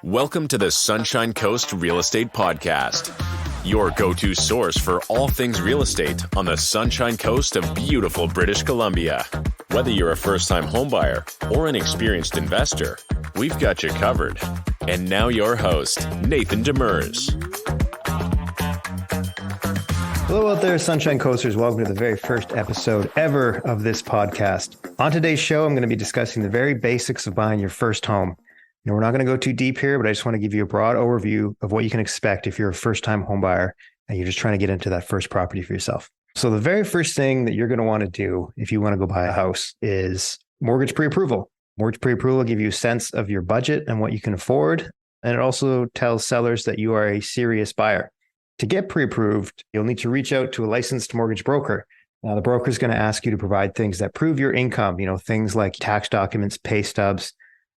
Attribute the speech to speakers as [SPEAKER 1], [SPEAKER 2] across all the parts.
[SPEAKER 1] Welcome to the Sunshine Coast Real Estate Podcast, your go-to source for all things real estate on the Sunshine Coast of beautiful British Columbia. Whether you're a first-time homebuyer or an experienced investor, we've got you covered. And now your host, Nathan Demers.
[SPEAKER 2] Hello out there, Sunshine Coasters. Welcome to the very first episode ever of this podcast. On today's show, I'm going to be discussing the very basics of buying your first home. We're not going to go too deep here, but I just want to give you a broad overview of what you can expect if you're a first-time home buyer and you're just trying to get into that first property for yourself. So the very first thing that you're going to want to do if you want to go buy a house is mortgage pre-approval. Mortgage pre-approval will give you a sense of your budget and what you can afford. And it also tells sellers that you are a serious buyer. To get pre-approved, you'll need to reach out to a licensed mortgage broker. Now, the broker is going to ask you to provide things that prove your income, things like tax documents, pay stubs,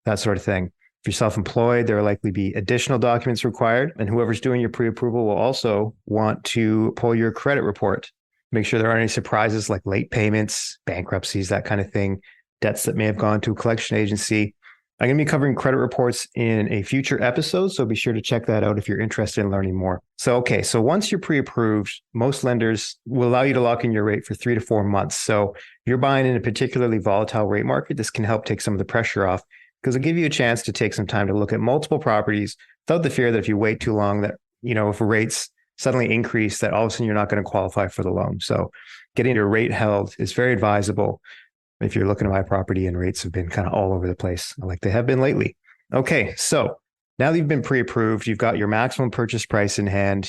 [SPEAKER 2] that sort of thing. If you're self-employed, there will likely be additional documents required. And whoever's doing your pre-approval will also want to pull your credit report. Make sure there aren't any surprises like late payments, bankruptcies, that kind of thing, debts that may have gone to a collection agency. I'm going to be covering credit reports in a future episode, so be sure to check that out if you're interested in learning more. So once you're pre-approved, most lenders will allow you to lock in your rate for 3 to 4 months. So if you're buying in a particularly volatile rate market, this can help take some of the pressure off because it'll give you a chance to take some time to look at multiple properties without the fear that if you wait too long, that, if rates suddenly increase, that all of a sudden you're not going to qualify for the loan. So getting your rate held is very advisable if you're looking to buy property and rates have been kind of all over the place like they have been lately. Okay, so now that you've been pre-approved, you've got your maximum purchase price in hand,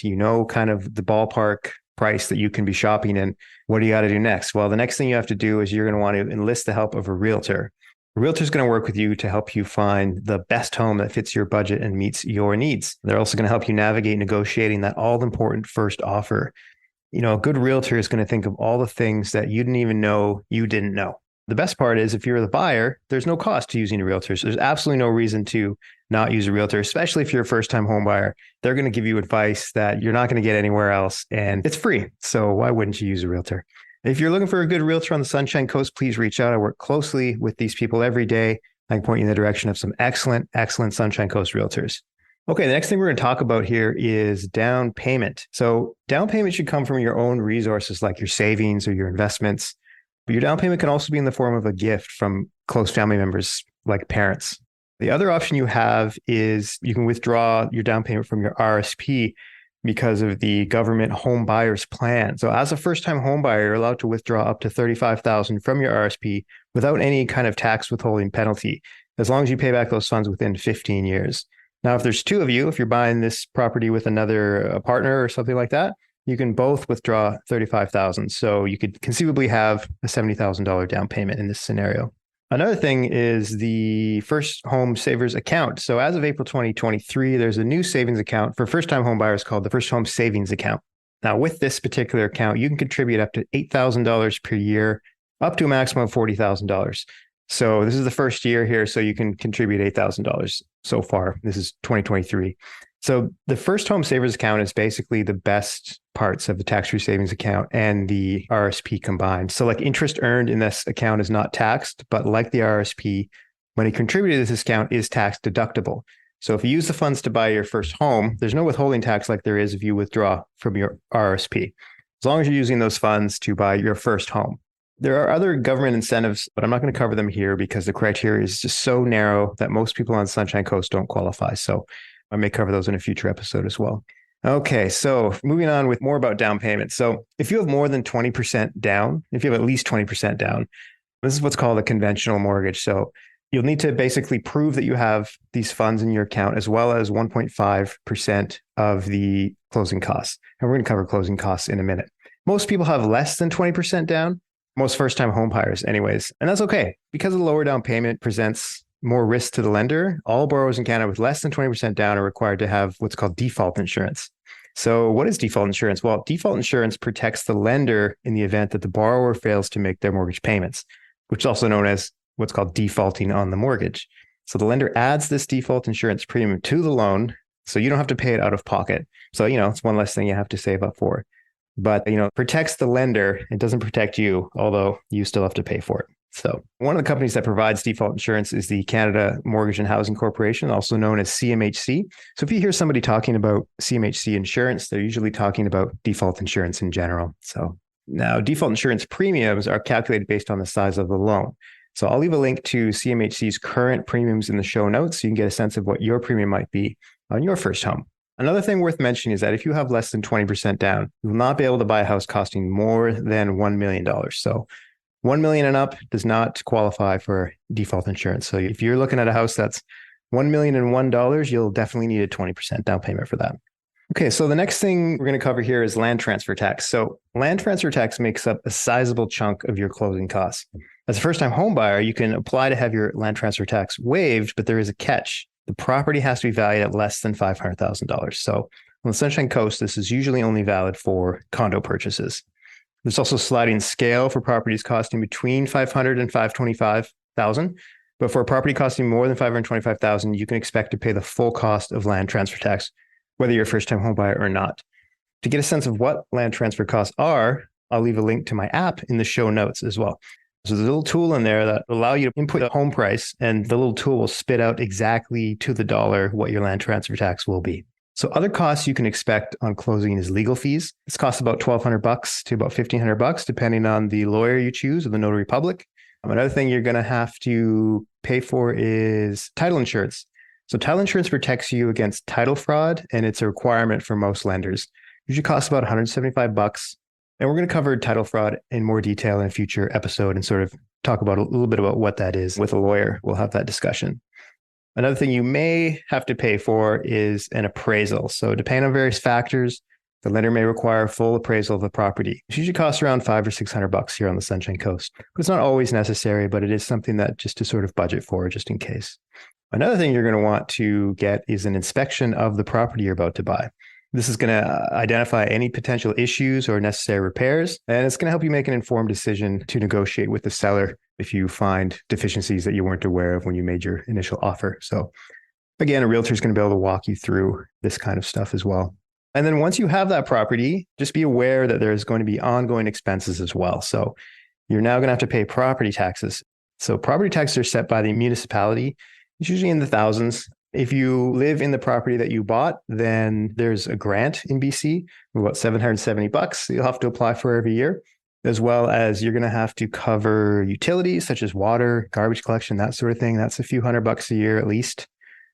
[SPEAKER 2] kind of the ballpark price that you can be shopping in. What do you got to do next? Well, the next thing you have to do is you're going to want to enlist the help of a realtor. A realtor is going to work with you to help you find the best home that fits your budget and meets your needs. They're also going to help you navigate negotiating that all-important first offer. A good realtor is going to think of all the things that you didn't even know you didn't know. The best part is if you're the buyer, there's no cost to using a realtor. So there's absolutely no reason to not use a realtor, especially if you're a first-time home buyer. They're going to give you advice that you're not going to get anywhere else, and it's free. So why wouldn't you use a realtor? If you're looking for a good realtor on the Sunshine Coast, please reach out. I work closely with these people every day. I can point you in the direction of some excellent Sunshine Coast realtors. Okay, the next thing we're going to talk about here is down payment. So down payment should come from your own resources like your savings or your investments. But your down payment can also be in the form of a gift from close family members like parents. The other option you have is you can withdraw your down payment from your RSP because of the government home buyers plan. So as a first-time home buyer, you're allowed to withdraw up to $35,000 from your RSP without any kind of tax withholding penalty, as long as you pay back those funds within 15 years. Now, if there's two of you, if you're buying this property with another partner or something like that, you can both withdraw $35,000. So you could conceivably have a $70,000 down payment in this scenario. Another thing is the First Home Savers account. So as of April 2023, there's a new savings account for first-time home buyers called the First Home Savings Account. Now, with this particular account, you can contribute up to $8,000 per year, up to a maximum of $40,000. So this is the first year here, so you can contribute $8,000 so far. This is 2023. So the First Home Savers account is basically the best parts of the tax-free savings account and the RSP combined. So like interest earned in this account is not taxed, but like the RSP, money contributed to this account is tax deductible. So if you use the funds to buy your first home, there's no withholding tax like there is if you withdraw from your RSP, as long as you're using those funds to buy your first home. There are other government incentives, but I'm not going to cover them here because the criteria is just so narrow that most people on Sunshine Coast don't qualify. So I may cover those in a future episode as well. Okay, so moving on with more about down payment. So if you have more than 20% down, if you have at least 20% down, this is what's called a conventional mortgage. So you'll need to basically prove that you have these funds in your account as well as 1.5% of the closing costs. And we're going to cover closing costs in a minute. Most people have less than 20% down, most first-time home buyers anyways. And that's okay because a lower down payment presents more risk to the lender. All borrowers in Canada with less than 20% down are required to have what's called default insurance. So what is default insurance? Well, default insurance protects the lender in the event that the borrower fails to make their mortgage payments, which is also known as what's called defaulting on the mortgage. So the lender adds this default insurance premium to the loan, so you don't have to pay it out of pocket. So, it's one less thing you have to save up for. But, protects the lender. It doesn't protect you, although you still have to pay for it. So one of the companies that provides default insurance is the Canada Mortgage and Housing Corporation, also known as CMHC. So if you hear somebody talking about CMHC insurance, they're usually talking about default insurance in general. So now default insurance premiums are calculated based on the size of the loan. So I'll leave a link to CMHC's current premiums in the show notes so you can get a sense of what your premium might be on your first home. Another thing worth mentioning is that if you have less than 20% down, you will not be able to buy a house costing more than $1 million. So $1 million and up does not qualify for default insurance. So if you're looking at a house that's $1,001,001, you'll definitely need a 20% down payment for that. Okay, so the next thing we're going to cover here is land transfer tax. So land transfer tax makes up a sizable chunk of your closing costs. As a first-time home buyer, you can apply to have your land transfer tax waived, but there is a catch. The property has to be valued at less than $500,000. So on the Sunshine Coast, this is usually only valid for condo purchases. There's also a sliding scale for properties costing between $500,000 and $525,000. But for a property costing more than $525,000, you can expect to pay the full cost of land transfer tax, whether you're a first-time home buyer or not. To get a sense of what land transfer costs are, I'll leave a link to my app in the show notes as well. So there's a little tool in there that will allow you to input a home price, and the little tool will spit out exactly to the dollar what your land transfer tax will be. So other costs you can expect on closing is legal fees. This costs about $1,200 to about $1,500, depending on the lawyer you choose or the notary public. Another thing you're going to have to pay for is title insurance. So title insurance protects you against title fraud, and it's a requirement for most lenders. It usually costs about $175. And we're going to cover title fraud in more detail in a future episode and sort of talk about a little bit about what that is with a lawyer. We'll have that discussion. Another thing you may have to pay for is an appraisal. So depending on various factors, the lender may require a full appraisal of the property. It usually costs around $500 or $600 here on the Sunshine Coast. But it's not always necessary, but it is something that just to sort of budget for just in case. Another thing you're going to want to get is an inspection of the property you're about to buy. This is going to identify any potential issues or necessary repairs, and it's going to help you make an informed decision to negotiate with the seller if you find deficiencies that you weren't aware of when you made your initial offer. So again, a realtor is going to be able to walk you through this kind of stuff as well. And then once you have that property, just be aware that there's going to be ongoing expenses as well. So you're now going to have to pay property taxes. So property taxes are set by the municipality. It's usually in the thousands. If you live in the property that you bought, then there's a grant in BC of about $770 you'll have to apply for every year, as well as you're going to have to cover utilities such as water, garbage collection, that sort of thing. That's a few $100 a year at least.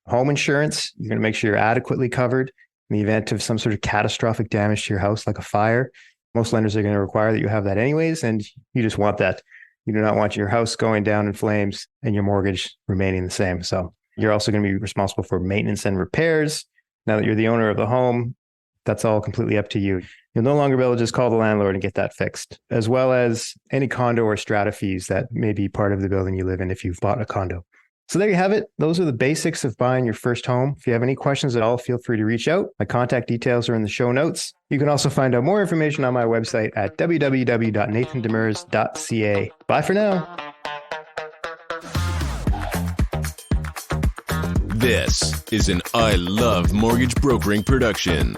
[SPEAKER 2] Home insurance, you're going to make sure you're adequately covered in the event of some sort of catastrophic damage to your house, like a fire. Most lenders are going to require that you have that anyways, and you just want that. You do not want your house going down in flames and your mortgage remaining the same. So you're also going to be responsible for maintenance and repairs. Now that you're the owner of the home, that's all completely up to you. You'll no longer be able to just call the landlord and get that fixed, as well as any condo or strata fees that may be part of the building you live in if you've bought a condo. So there you have it. Those are the basics of buying your first home. If you have any questions at all, feel free to reach out. My contact details are in the show notes. You can also find out more information on my website at www.nathandemers.ca. Bye for now.
[SPEAKER 1] This is an I Love Mortgage Brokering production.